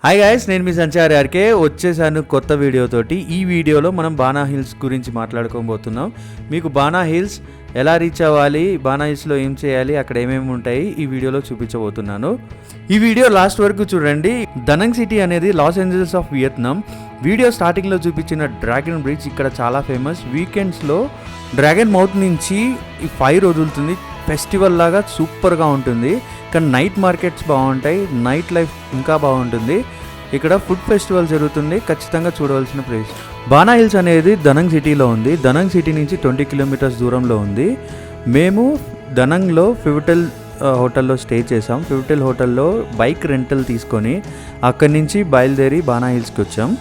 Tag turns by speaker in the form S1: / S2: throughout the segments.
S1: Hi guys, నేను మీ సంచారి RK వచ్చేసాను కొత్త వీడియోతోటి. ఈ వీడియోలో మనం బానా హిల్స్ గురించి మాట్లాడుకోబోతున్నాం. మీకు బానా హిల్స్ ఎలా రీచ్ అవ్వాలి, బానా హిల్స్లో ఏం చేయాలి, అక్కడ ఏమేమి ఉంటాయి ఈ వీడియోలో చూపించబోతున్నాను. ఈ వీడియో లాస్ట్ వరకు చూడండి. దనంగ్ సిటీ అనేది Los Angeles of Vietnam. Video స్టార్టింగ్లో చూపించిన డ్రాగన్ బ్రిడ్జ్ ఇక్కడ చాలా ఫేమస్. వీకెండ్స్లో డ్రాగన్ మౌత్ నుంచి ఈ ఫైర్ వదులుతుంది. ఫెస్టివల్ లాగా సూపర్గా ఉంటుంది. ఇక్కడ నైట్ మార్కెట్స్ బాగుంటాయి, నైట్ లైఫ్ ఇంకా బాగుంటుంది. ఇక్కడ ఫుడ్ ఫెస్టివల్ జరుగుతుంది, ఖచ్చితంగా చూడవలసిన ప్లేస్. బానా హిల్స్ అనేది దనంగ్ సిటీలో ఉంది. దనంగ్ సిటీ నుంచి 20 కిలోమీటర్స్ దూరంలో ఉంది. మేము దనంగ్లో ఫివిటల్ హోటల్లో స్టే చేసాం. ఫివిటల్ హోటల్లో బైక్ రెంటల్ తీసుకొని అక్కడి నుంచి బయలుదేరి బానా హిల్స్కి వచ్చాం.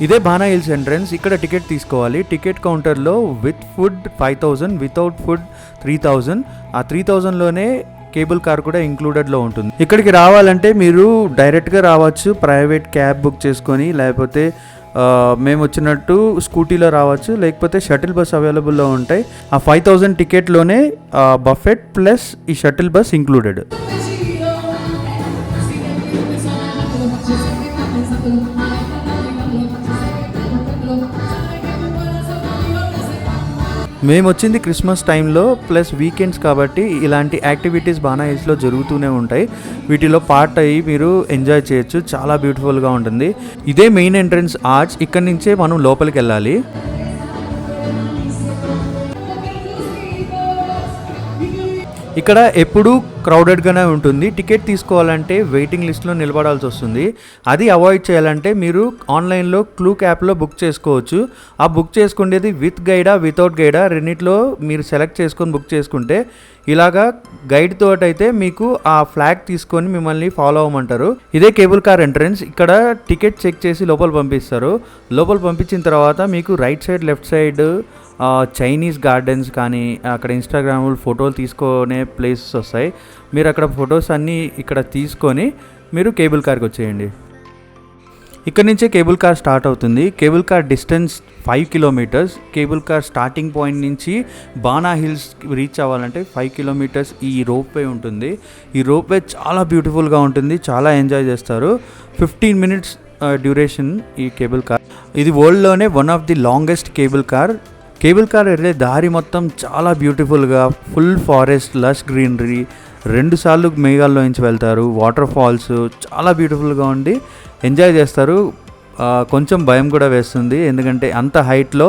S1: ఇదే బానా హిల్స్ ఎంట్రన్స్. ఇక్కడ టికెట్ తీసుకోవాలి. టికెట్ కౌంటర్లో విత్ ఫుడ్ 5,000, వితౌట్ ఫుడ్ 3,000. ఆ 3,000లోనే కేబుల్ కార్ కూడా ఇంక్లూడెడ్లో ఉంటుంది. ఇక్కడికి రావాలంటే మీరు డైరెక్ట్గా రావచ్చు, ప్రైవేట్ క్యాబ్ బుక్ చేసుకొని, లేకపోతే మేము వచ్చినట్టు స్కూటీలో రావచ్చు, లేకపోతే షటిల్ బస్ అవైలబుల్లో ఉంటాయి. ఆ 5,000 టికెట్లోనే బఫెట్ ప్లస్ ఈ షటిల్ బస్ ఇంక్లూడెడ్. మేము వచ్చింది క్రిస్మస్ టైంలో ప్లస్ వీకెండ్స్ కాబట్టి ఇలాంటి యాక్టివిటీస్ బానా హిల్స్లో జరుగుతూనే ఉంటాయి. వీటిలో పార్ట్ అయ్యి మీరు ఎంజాయ్ చేయొచ్చు. చాలా బ్యూటిఫుల్గా ఉంటుంది. ఇదే మెయిన్ ఎంట్రన్స్ ఆర్చ్. ఇక్కడి నుంచే మనం లోపలికి వెళ్ళాలి. ఇక్కడ ఎప్పుడూ క్రౌడెడ్గానే ఉంటుంది. టికెట్ తీసుకోవాలంటే వెయిటింగ్ లిస్ట్లో నిలబడాల్సి వస్తుంది. అది అవాయిడ్ చేయాలంటే మీరు ఆన్లైన్లో క్లూక్ యాప్లో బుక్ చేసుకోవచ్చు. ఆ బుక్ చేసుకునేది విత్ గైడా వితౌట్ గైడా రెండిట్లో మీరు సెలెక్ట్ చేసుకొని బుక్ చేసుకుంటే, ఇలాగా గైడ్ తోటి అయితే మీకు ఆ ఫ్లాగ్ తీసుకొని మిమ్మల్ని ఫాలో అవ్వమంటారు. ఇదే కేబుల్ కార్ ఎంట్రన్స్. ఇక్కడ టికెట్ చెక్ చేసి లోపల పంపిస్తారు. లోపల పంపించిన తర్వాత మీకు right side left side Chinese gardens కానీ, అక్కడ ఇన్స్టాగ్రామ్ ఫోటోలు తీసుకునే ప్లేసెస్ వస్తాయి. మీరు అక్కడ ఫొటోస్ అన్నీ ఇక్కడ తీసుకొని మీరు కేబుల్ కార్కి వచ్చేయండి. ఇక్కడ నుంచే కేబుల్ కార్ స్టార్ట్ అవుతుంది. Cable car distance 5 kilometres. Cable car starting point నుంచి బానా హిల్స్ రీచ్ అవ్వాలంటే 5 కిలోమీటర్స్ ఈ రోప్వే ఉంటుంది. ఈ రోప్వే చాలా బ్యూటిఫుల్గా ఉంటుంది, చాలా ఎంజాయ్ చేస్తారు. 15 మినిట్స్ డ్యూరేషన్ ఈ కేబుల్ కార్. ఇది వరల్డ్లోనే one of the longest cable car. Cable car వెళ్ళే దారి మొత్తం చాలా బ్యూటిఫుల్గా, ఫుల్ ఫారెస్ట్, లష్ గ్రీనరీ, 2 సార్లు మేఘాల్లో నుంచి వెళ్తారు. వాటర్ ఫాల్స్ చాలా బ్యూటిఫుల్గా ఉండి ఎంజాయ్ చేస్తారు. కొంచెం భయం కూడా వేస్తుంది, ఎందుకంటే అంత హైట్లో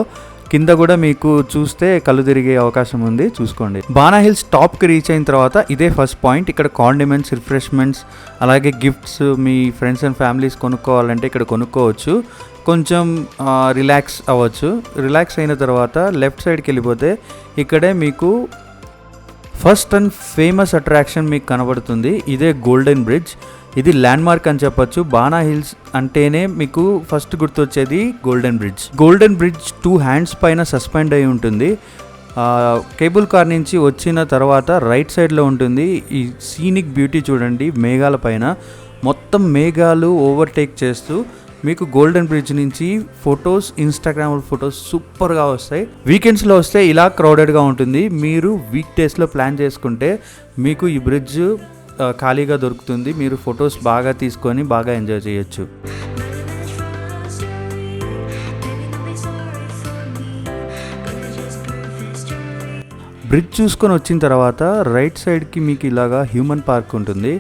S1: కింద కూడా మీకు చూస్తే కళ్ళు తిరిగే అవకాశం ఉంది. చూసుకోండి. బానా హిల్స్ టాప్కి రీచ్ అయిన తర్వాత ఇదే ఫస్ట్ పాయింట్. ఇక్కడ కాండిమెంట్స్, రిఫ్రెష్మెంట్స్, అలాగే gifts me friends and families కొనుక్కోవాలంటే ఇక్కడ కొనుక్కోవచ్చు. కొంచెం రిలాక్స్ అవ్వచ్చు. రిలాక్స్ అయిన తర్వాత లెఫ్ట్ సైడ్కి వెళ్ళిపోతే ఇక్కడే మీకు ఫస్ట్ అండ్ ఫేమస్ అట్రాక్షన్ మీకు కనబడుతుంది. ఇదే గోల్డెన్ బ్రిడ్జ్. ఇది ల్యాండ్మార్క్ అని చెప్పొచ్చు. బానా హిల్స్ అంటేనే మీకు ఫస్ట్ గుర్తొచ్చేది golden bridge. Golden bridge 2 hands పైన సస్పెండ్ అయి ఉంటుంది. కేబుల్ కార్ నుంచి వచ్చిన తర్వాత రైట్ సైడ్లో ఉంటుంది. ఈ సీనిక్ బ్యూటీ చూడండి. మేఘాల పైన మొత్తం మేఘాలు ఓవర్టేక్ చేస్తూ మీకు గోల్డెన్ బ్రిడ్జ్ నుంచి ఫొటోస్, ఇన్స్టాగ్రామ్ ఫొటోస్ సూపర్గా వస్తాయి. వీకెండ్స్లో వస్తే ఇలా క్రౌడెడ్గా ఉంటుంది. మీరు వీక్ డేస్లో ప్లాన్ చేసుకుంటే మీకు ఈ బ్రిడ్జ్ ఖాళీగా దొరుకుతుంది. మీరు ఫొటోస్ బాగా తీసుకొని బాగా ఎంజాయ్ చేయొచ్చు. బ్రిడ్జ్ చూసుకొని వచ్చిన తర్వాత రైట్ సైడ్కి మీకు ఇలాగా హ్యూమన్ పార్క్ ఉంటుంది.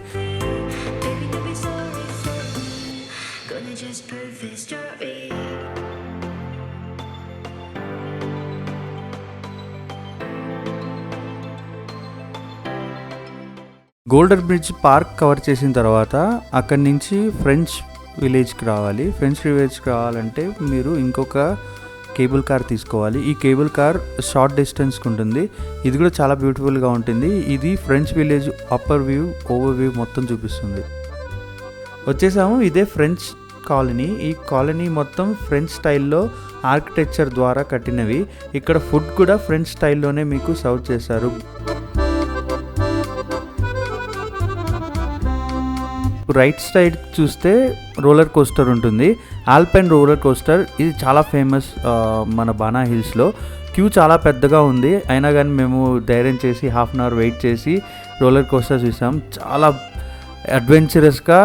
S1: గోల్డెన్ బ్రిడ్జ్ పార్క్ కవర్ చేసిన తర్వాత అక్కడి నుంచి ఫ్రెంచ్ విలేజ్కి రావాలి. ఫ్రెంచ్ విలేజ్కి రావాలంటే మీరు ఇంకొక కేబుల్ కార్ తీసుకోవాలి. ఈ కేబుల్ కార్ షార్ట్ డిస్టెన్స్కి ఉంటుంది. ఇది కూడా చాలా బ్యూటిఫుల్గా ఉంటుంది. ఇది French village upper view, over view మొత్తం చూపిస్తుంది. వచ్చేసాము. ఇదే ఫ్రెంచ్ కాలనీ. ఈ కాలనీ మొత్తం ఫ్రెంచ్ స్టైల్లో ఆర్కిటెక్చర్ ద్వారా కట్టినవి. ఇక్కడ ఫుడ్ కూడా ఫ్రెంచ్ స్టైల్లోనే మీకు సర్వ్ చేస్తారు. రైట్ సైడ్ చూస్తే రోలర్ కోస్టర్ ఉంటుంది. Alpine roller coaster. ఇది చాలా ఫేమస్ మన బానా హిల్స్లో. క్యూ చాలా పెద్దగా ఉంది. అయినా కానీ మేము ధైర్యం చేసి హాఫ్ అన్ అవర్ వెయిట్ చేసి రోలర్ కోస్టర్ చూసాం. చాలా అడ్వెంచరస్గా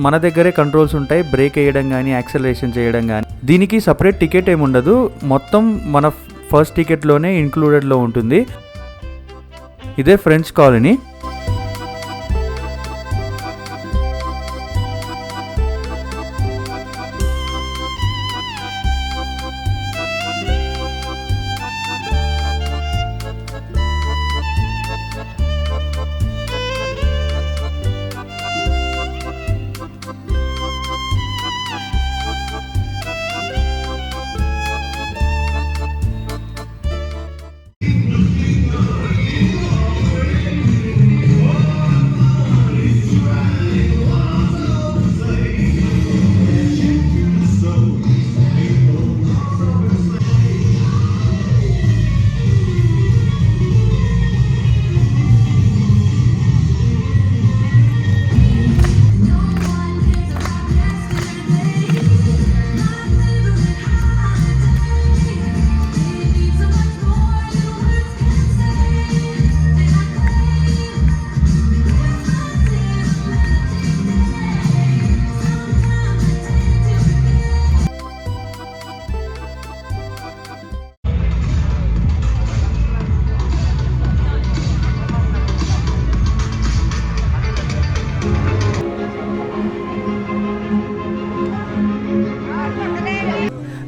S1: మన దగ్గరే కంట్రోల్స్ ఉంటాయి, బ్రేక్ వేయడం కానీ యాక్సలరేషన్ చేయడం కానీ. దీనికి సపరేట్ టికెట్ ఏమి ఉండదు, మొత్తం మన ఫస్ట్ టికెట్లోనే ఇంక్లూడెడ్లో ఉంటుంది. ఇదే French colony.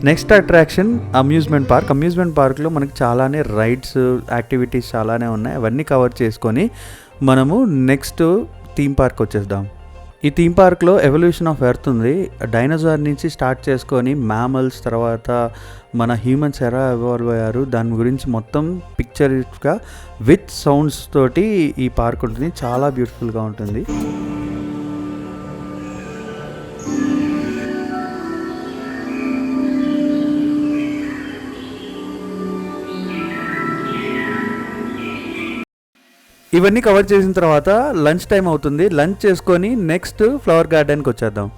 S1: Next attraction amusement park. Amusement పార్క్లో మనకి చాలానే రైడ్స్, యాక్టివిటీస్ చాలానే ఉన్నాయి. అవన్నీ కవర్ చేసుకొని మనము నెక్స్ట్ థీమ్ పార్క్ వచ్చేద్దాం. ఈ థీమ్ పార్క్లో ఎవల్యూషన్ ఆఫ్ ఎర్త్ ఉంది. డైనోసార్ నుంచి స్టార్ట్ చేసుకొని మ్యామల్స్, తర్వాత మన హ్యూమన్స్ ఎలా ఎవాల్వ్ అయ్యారు దాని గురించి మొత్తం పిక్చర్స్గా విత్ సౌండ్స్ తోటి ఈ పార్క్ ఉంటుంది. చాలా బ్యూటిఫుల్గా ఉంటుంది. ఇవన్నీ కవర్ చేసిన తర్వాత లంచ్ టైం అవుతుంది. లంచ్ చేసుకొని నెక్స్ట్ ఫ్లవర్ గార్డెన్కి వచ్చేద్దాం.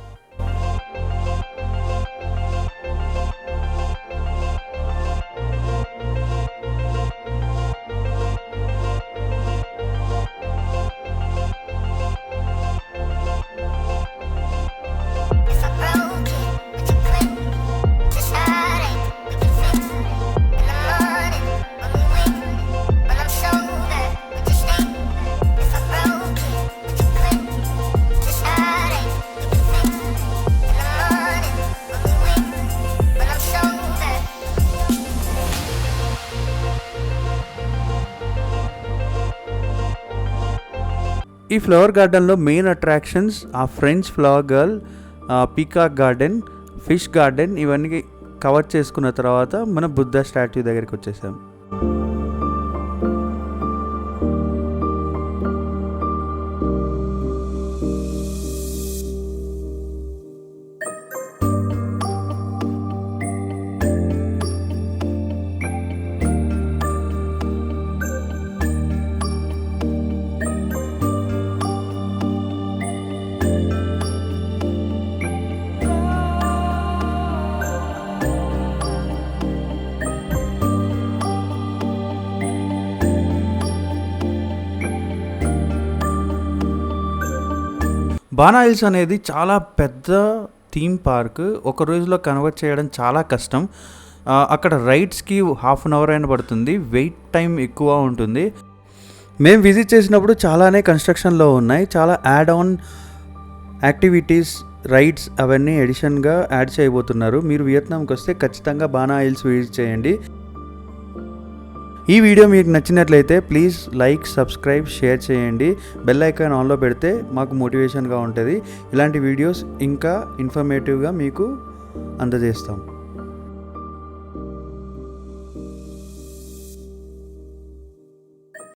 S1: ఈ ఫ్లవర్ గార్డెన్లో మెయిన్ అట్రాక్షన్స్ ఆ French flower girl, peacock garden, fish garden ఇవన్నీ కవర్ చేసుకున్న తర్వాత మన బుద్ధ స్టాట్యూ దగ్గరికి వచ్చేసాం. బానా హిల్స్ అనేది చాలా పెద్ద థీమ్ పార్క్. ఒక రోజులో కన్వర్ట్ చేయడం చాలా కష్టం. అక్కడ రైడ్స్కి హాఫ్ అన్ అవర్ అయినా పడుతుంది. వెయిట్ టైం ఎక్కువ ఉంటుంది. మేము విజిట్ చేసినప్పుడు చాలానే కన్స్ట్రక్షన్లో ఉన్నాయి. చాలా యాడ్ ఆన్ యాక్టివిటీస్, రైడ్స్ అవన్నీ ఎడిషన్గా యాడ్ చేయబోతున్నారు. మీరు వియత్నాంకి వస్తే ఖచ్చితంగా బానా హిల్స్ విజిట్ చేయండి. ఈ వీడియో మీకు నచ్చినట్లయితే ప్లీజ్ లైక్, సబ్స్క్రైబ్, షేర్ చేయండి. బెల్ ఐకాన్ ఆన్లో పెడితే మాకు మోటివేషన్గా ఉంటుంది. ఇలాంటి వీడియోస్ ఇంకా ఇన్ఫర్మేటివ్గా మీకు అందజేస్తాం.